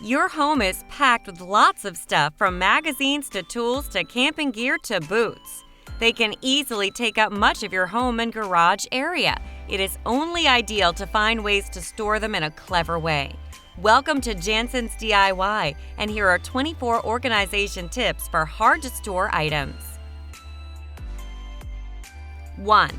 Your home is packed with lots of stuff from magazines to tools to camping gear to boots. They can easily take up much of your home and garage area. It is only ideal to find ways to store them in a clever way. Welcome to Jansen's DIY, and here are 24 organization tips for hard-to-store items. 1.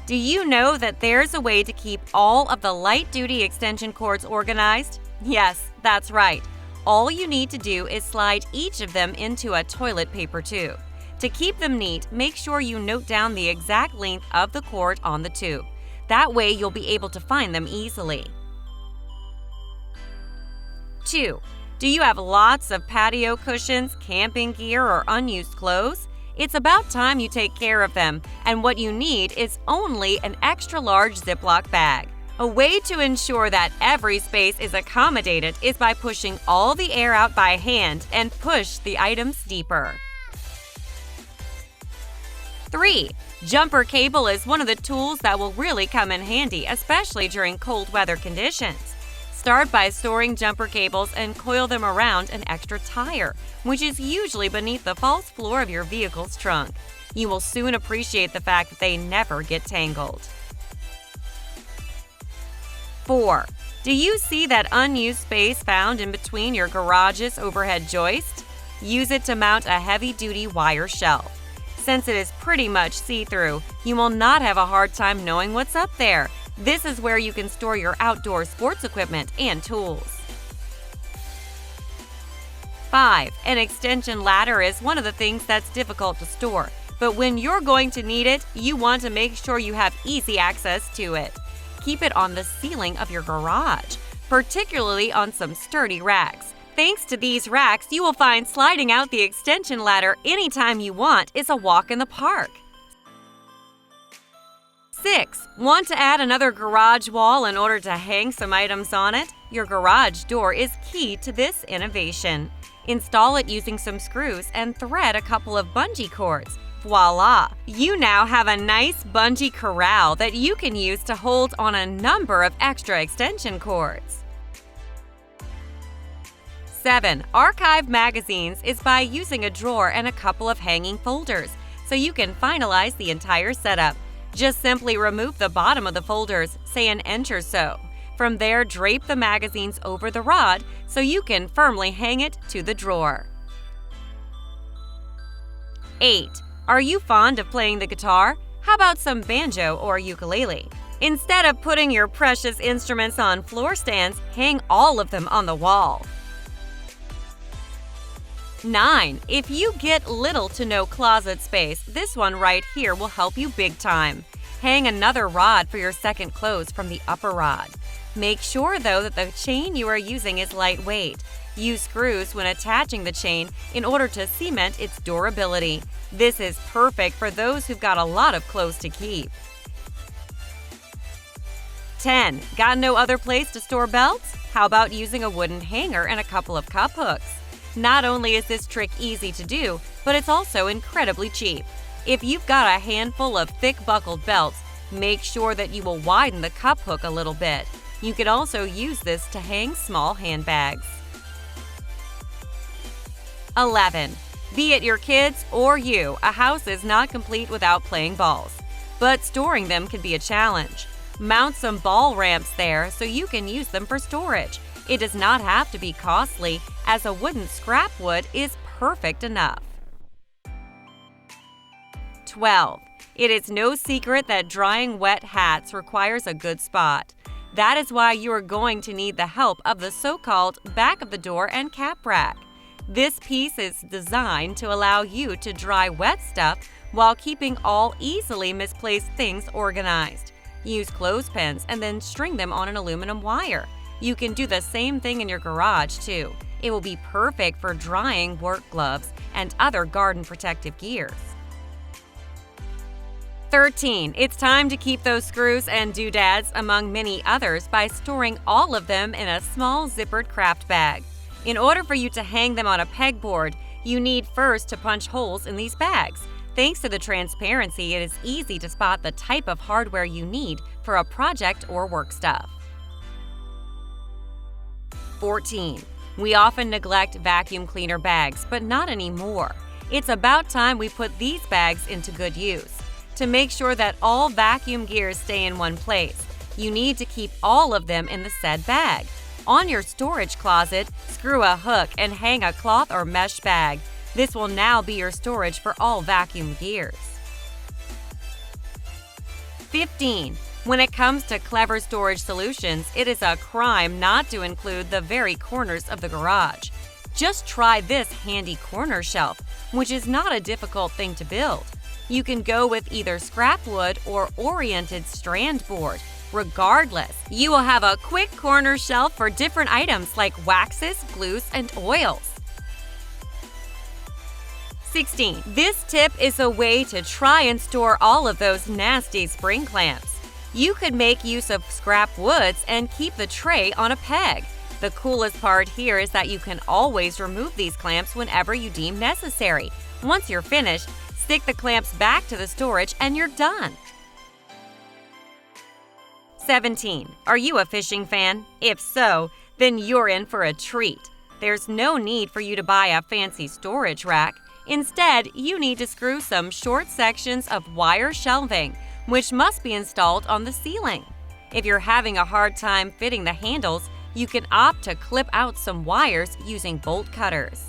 Do you know that there's a way to keep all of the light-duty extension cords organized? Yes, that's right. All you need to do is slide each of them into a toilet paper tube. To keep them neat, make sure you note down the exact length of the cord on the tube. That way you'll be able to find them easily. 2. Do you have lots of patio cushions, camping gear, or unused clothes? It's about time you take care of them, and what you need is only an extra-large Ziploc bag. A way to ensure that every space is accommodated is by pushing all the air out by hand and push the items deeper. 3. Jumper cable is one of the tools that will really come in handy, especially during cold weather conditions. Start by storing jumper cables and coil them around an extra tire, which is usually beneath the false floor of your vehicle's trunk. You will soon appreciate the fact that they never get tangled. 4. Do you see that unused space found in between your garage's overhead joist? Use it to mount a heavy-duty wire shelf. Since it is pretty much see-through, you will not have a hard time knowing what's up there. This is where you can store your outdoor sports equipment and tools. 5. An extension ladder is one of the things that's difficult to store, but when you're going to need it, you want to make sure you have easy access to it. Keep it on the ceiling of your garage, particularly on some sturdy racks. Thanks to these racks, you will find sliding out the extension ladder anytime you want is a walk in the park. 6. Want to add another garage wall in order to hang some items on it? Your garage door is key to this innovation. Install it using some screws and thread a couple of bungee cords. Voila! You now have a nice bungee corral that you can use to hold on a number of extra extension cords. 7. Archive magazines is by using a drawer and a couple of hanging folders, so you can finalize the entire setup. Just simply remove the bottom of the folders, say an inch or so. From there, drape the magazines over the rod so you can firmly hang it to the drawer. 8. Are you fond of playing the guitar? How about some banjo or ukulele? Instead of putting your precious instruments on floor stands, hang all of them on the wall. 9. If you get little to no closet space, this one right here will help you big time. Hang another rod for your second clothes from the upper rod. Make sure, though, that the chain you are using is lightweight. Use screws when attaching the chain in order to cement its durability. This is perfect for those who've got a lot of clothes to keep. 10. Got no other place to store belts? How about using a wooden hanger and a couple of cup hooks? Not only is this trick easy to do, but it's also incredibly cheap. If you've got a handful of thick buckled belts, make sure that you will widen the cup hook a little bit. You can also use this to hang small handbags. 11. Be it your kids or you, a house is not complete without playing balls. But storing them can be a challenge. Mount some ball ramps there so you can use them for storage. It does not have to be costly, as a wooden scrap wood is perfect enough. 12. It is no secret that drying wet hats requires a good spot. That is why you are going to need the help of the so-called back of the door and cap rack. This piece is designed to allow you to dry wet stuff while keeping all easily misplaced things organized. Use clothespins and then string them on an aluminum wire. You can do the same thing in your garage, too. It will be perfect for drying work gloves and other garden protective gears. 13. It's time to keep those screws and doodads, among many others, by storing all of them in a small zippered craft bag. In order for you to hang them on a pegboard, you need first to punch holes in these bags. Thanks to the transparency, it is easy to spot the type of hardware you need for a project or work stuff. 14. We often neglect vacuum cleaner bags, but not anymore. It's about time we put these bags into good use. To make sure that all vacuum gears stay in one place, you need to keep all of them in the said bag. On your storage closet, screw a hook and hang a cloth or mesh bag. This will now be your storage for all vacuum gears. 15. When it comes to clever storage solutions, it is a crime not to include the very corners of the garage. Just try this handy corner shelf, which is not a difficult thing to build. You can go with either scrap wood or oriented strand board. Regardless, you will have a quick corner shelf for different items like waxes, glues, and oils. 16. This tip is a way to try and store all of those nasty spring clamps. You could make use of scrap woods and keep the tray on a peg. The coolest part here is that you can always remove these clamps whenever you deem necessary. Once you're finished, stick the clamps back to the storage and you're done. 17. Are you a fishing fan? If so, then you're in for a treat. There's no need for you to buy a fancy storage rack. Instead, you need to screw some short sections of wire shelving, which must be installed on the ceiling. If you're having a hard time fitting the handles, you can opt to clip out some wires using bolt cutters.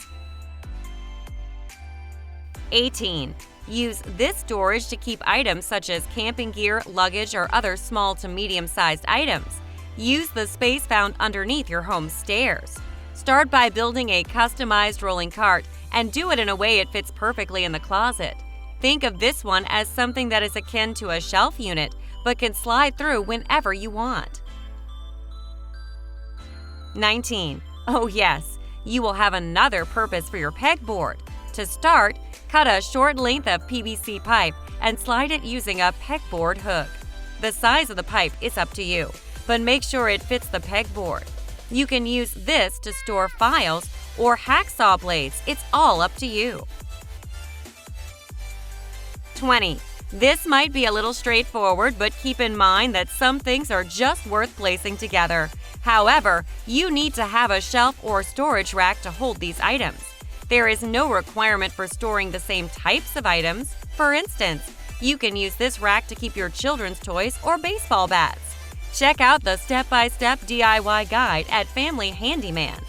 18. Use this storage to keep items such as camping gear, luggage, or other small to medium-sized items. Use the space found underneath your home's stairs. Start by building a customized rolling cart and do it in a way it fits perfectly in the closet. Think of this one as something that is akin to a shelf unit, but can slide through whenever you want. 19. Oh yes, you will have another purpose for your pegboard. To start, cut a short length of PVC pipe and slide it using a pegboard hook. The size of the pipe is up to you, but make sure it fits the pegboard. You can use this to store files or hacksaw blades. It's all up to you. 20. This might be a little straightforward, but keep in mind that some things are just worth placing together. However, you need to have a shelf or storage rack to hold these items. There is no requirement for storing the same types of items. For instance, you can use this rack to keep your children's toys or baseball bats. Check out the step-by-step DIY guide at Family Handyman.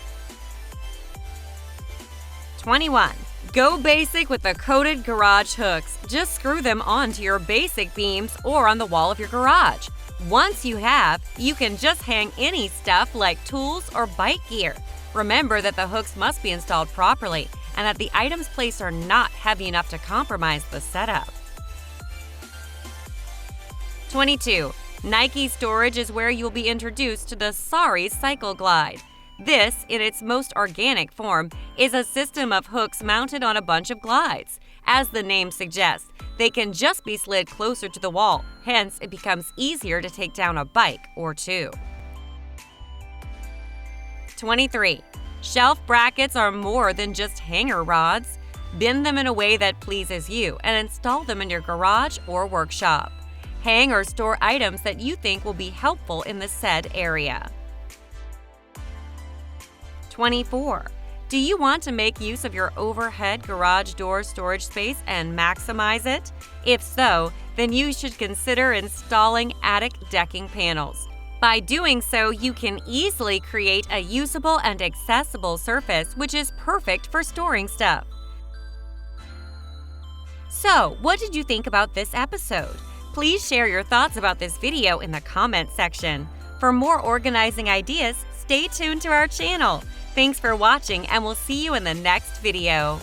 21. Go basic with the coated garage hooks. Just screw them onto your basic beams or on the wall of your garage. Once you have, you can just hang any stuff like tools or bike gear. Remember that the hooks must be installed properly and that the items placed are not heavy enough to compromise the setup. 22. Nike storage is where you'll be introduced to the Saris Cycle Glide. This, in its most organic form, is a system of hooks mounted on a bunch of glides. As the name suggests, they can just be slid closer to the wall, hence it becomes easier to take down a bike or two. 23. Shelf brackets are more than just hanger rods. Bend them in a way that pleases you and install them in your garage or workshop. Hang or store items that you think will be helpful in the said area. 24. Do you want to make use of your overhead garage door storage space and maximize it? If so, then you should consider installing attic decking panels. By doing so, you can easily create a usable and accessible surface which is perfect for storing stuff. So, what did you think about this episode? Please share your thoughts about this video in the comments section. For more organizing ideas, stay tuned to our channel. Thanks for watching, and we'll see you in the next video.